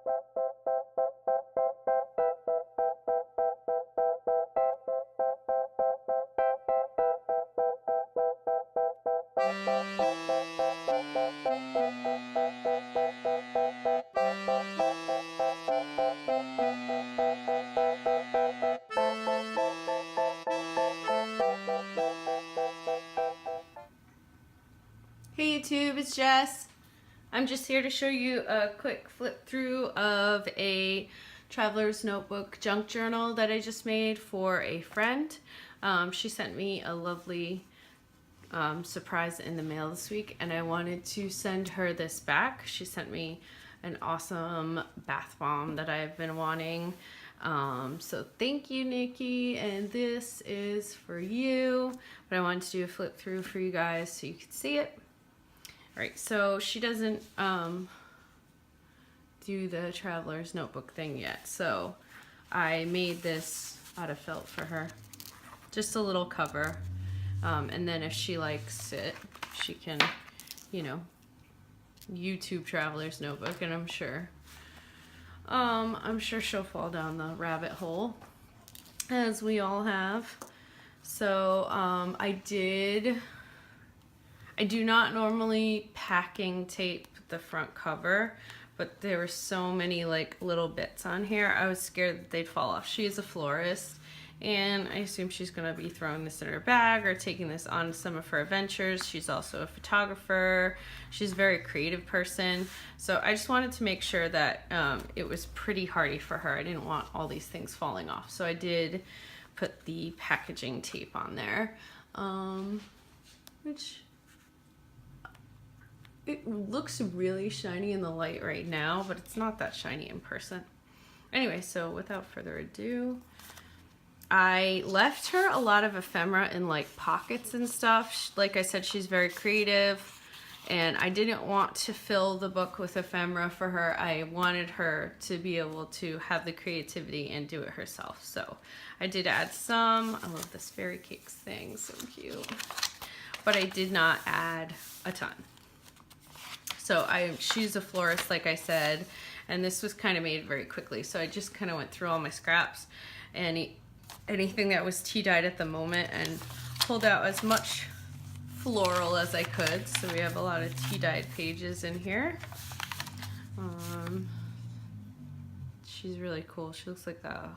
Hey YouTube, it's Jess. I'm just here to show you a quick flip through of a traveler's notebook junk journal that I just made for a friend. She sent me a lovely surprise in the mail this week, and I wanted to send her this back. She sent me an awesome bath bomb that I've been wanting. So thank you, Nikki, and this is for you. But I wanted to do a flip through for you guys so you could see it. All right, so she doesn't do the traveler's notebook thing yet, so I made this out of felt for her. Just a little cover, and then if she likes it, she can, you know, YouTube traveler's notebook, and I'm sure she'll fall down the rabbit hole, as we all have. So I do not normally packing tape the front cover, but there were so many like little bits on here, I was scared that they'd fall off. She is a florist, and I assume she's gonna be throwing this in her bag or taking this on some of her adventures. She's also a photographer. She's a very creative person. So I just wanted to make sure that it was pretty hardy for her. I didn't want all these things falling off. So I did put the packaging tape on there, which it looks really shiny in the light right now, but it's not that shiny in person. Anyway, so without further ado, I left her a lot of ephemera in like pockets and stuff. Like I said, she's very creative, and I didn't want to fill the book with ephemera for her. I wanted her to be able to have the creativity and do it herself. So I did add some. I love this fairy cakes thing, so cute. But I did not add a ton. So she's a florist, like I said, and this was kind of made very quickly. So I just kind of went through all my scraps and anything that was tea dyed at the moment and pulled out as much floral as I could. So we have a lot of tea dyed pages in here. She's really cool. She looks like a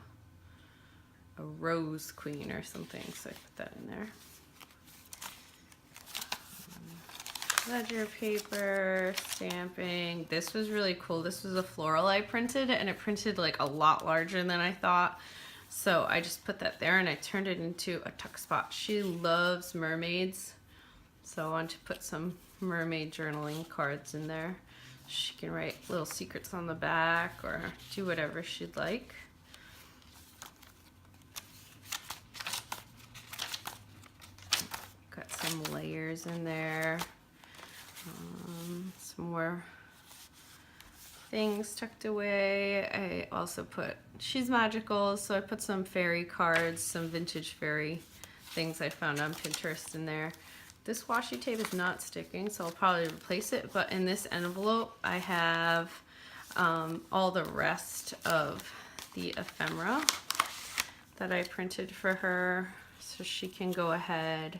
rose queen or something. So I put that in there. Ledger paper, stamping. This was really cool. This was a floral I printed, and it printed like a lot larger than I thought. So I just put that there and I turned it into a tuck spot. She loves mermaids, so I wanted to put some mermaid journaling cards in there. She can write little secrets on the back or do whatever she'd like. Got some layers in there. Some more things tucked away. I also put, she's magical, so I put some fairy cards, some vintage fairy things I found on Pinterest in there. This washi tape is not sticking, so I'll probably replace it, but in this envelope I have all the rest of the ephemera that I printed for her, so she can go ahead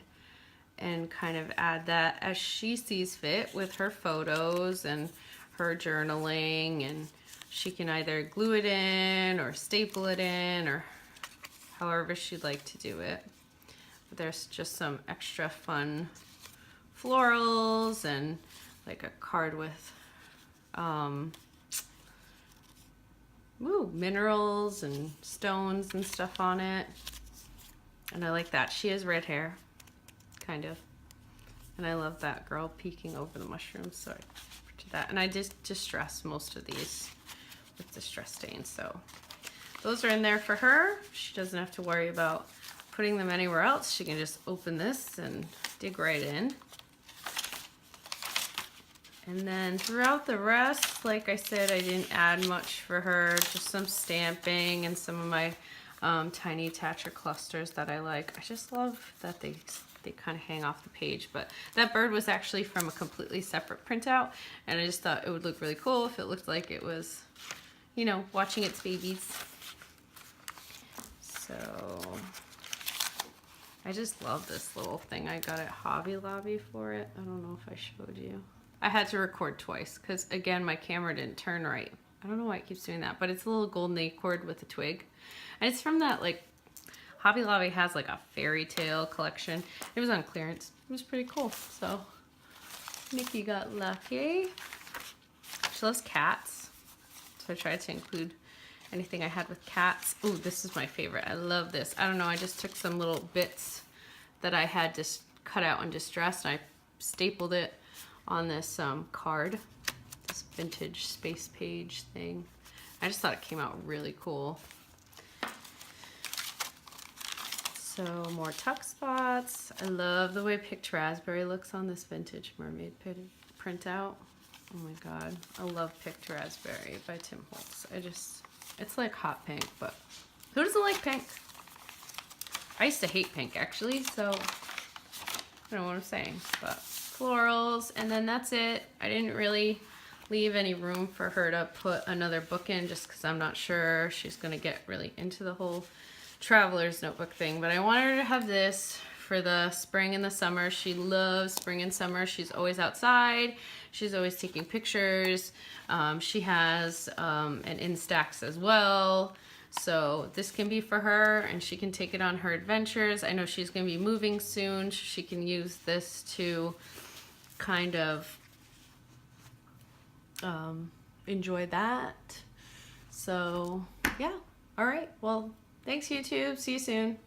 and kind of add that as she sees fit with her photos and her journaling, and she can either glue it in or staple it in or however she'd like to do it. But there's just some extra fun florals and like a card with minerals and stones and stuff on it. And I like that. She has red hair. Kind of, and I love that girl peeking over the mushrooms, so I did that. And I just distress most of these with distress stains, so those are in there for her. She doesn't have to worry about putting them anywhere else. She can just open this and dig right in. And then throughout the rest, like I said, I didn't add much for her, just some stamping and some of my tiny Tatcher clusters that I like. I just love that they kind of hang off the page, but that bird was actually from a completely separate printout, and I just thought it would look really cool if it looked like it was, you know, watching its babies. So I just love this little thing. I got at Hobby Lobby for it. I don't know if I showed you. I had to record twice because, again, my camera didn't turn right. I don't know why it keeps doing that, but it's a little golden acorn with a twig. And it's from that, like, Hobby Lobby has, like, a fairy tale collection. It was on clearance. It was pretty cool. So Nikki got lucky. She loves cats. So I tried to include anything I had with cats. Ooh, this is my favorite. I love this. I don't know. I just took some little bits that I had just cut out in distress and I stapled it on this card, this vintage space page thing. I just thought it came out really cool. So more tuck spots. I love the way Picked Raspberry looks on this vintage mermaid printout. Oh my god, I love Picked Raspberry by Tim Holtz. It's like hot pink, but who doesn't like pink? I used to hate pink actually, so I don't know what I'm saying, but florals, and then that's it. I didn't really leave any room for her to put another book in just because I'm not sure she's gonna get really into the whole traveler's notebook thing, but I wanted her to have this for the spring and the summer. She loves spring and summer. She's always outside. She's always taking pictures. She has an Instax as well. So this can be for her and she can take it on her adventures. I know she's going to be moving soon. She can use this to kind of enjoy that. So yeah. All right. Well, thanks YouTube. See you soon.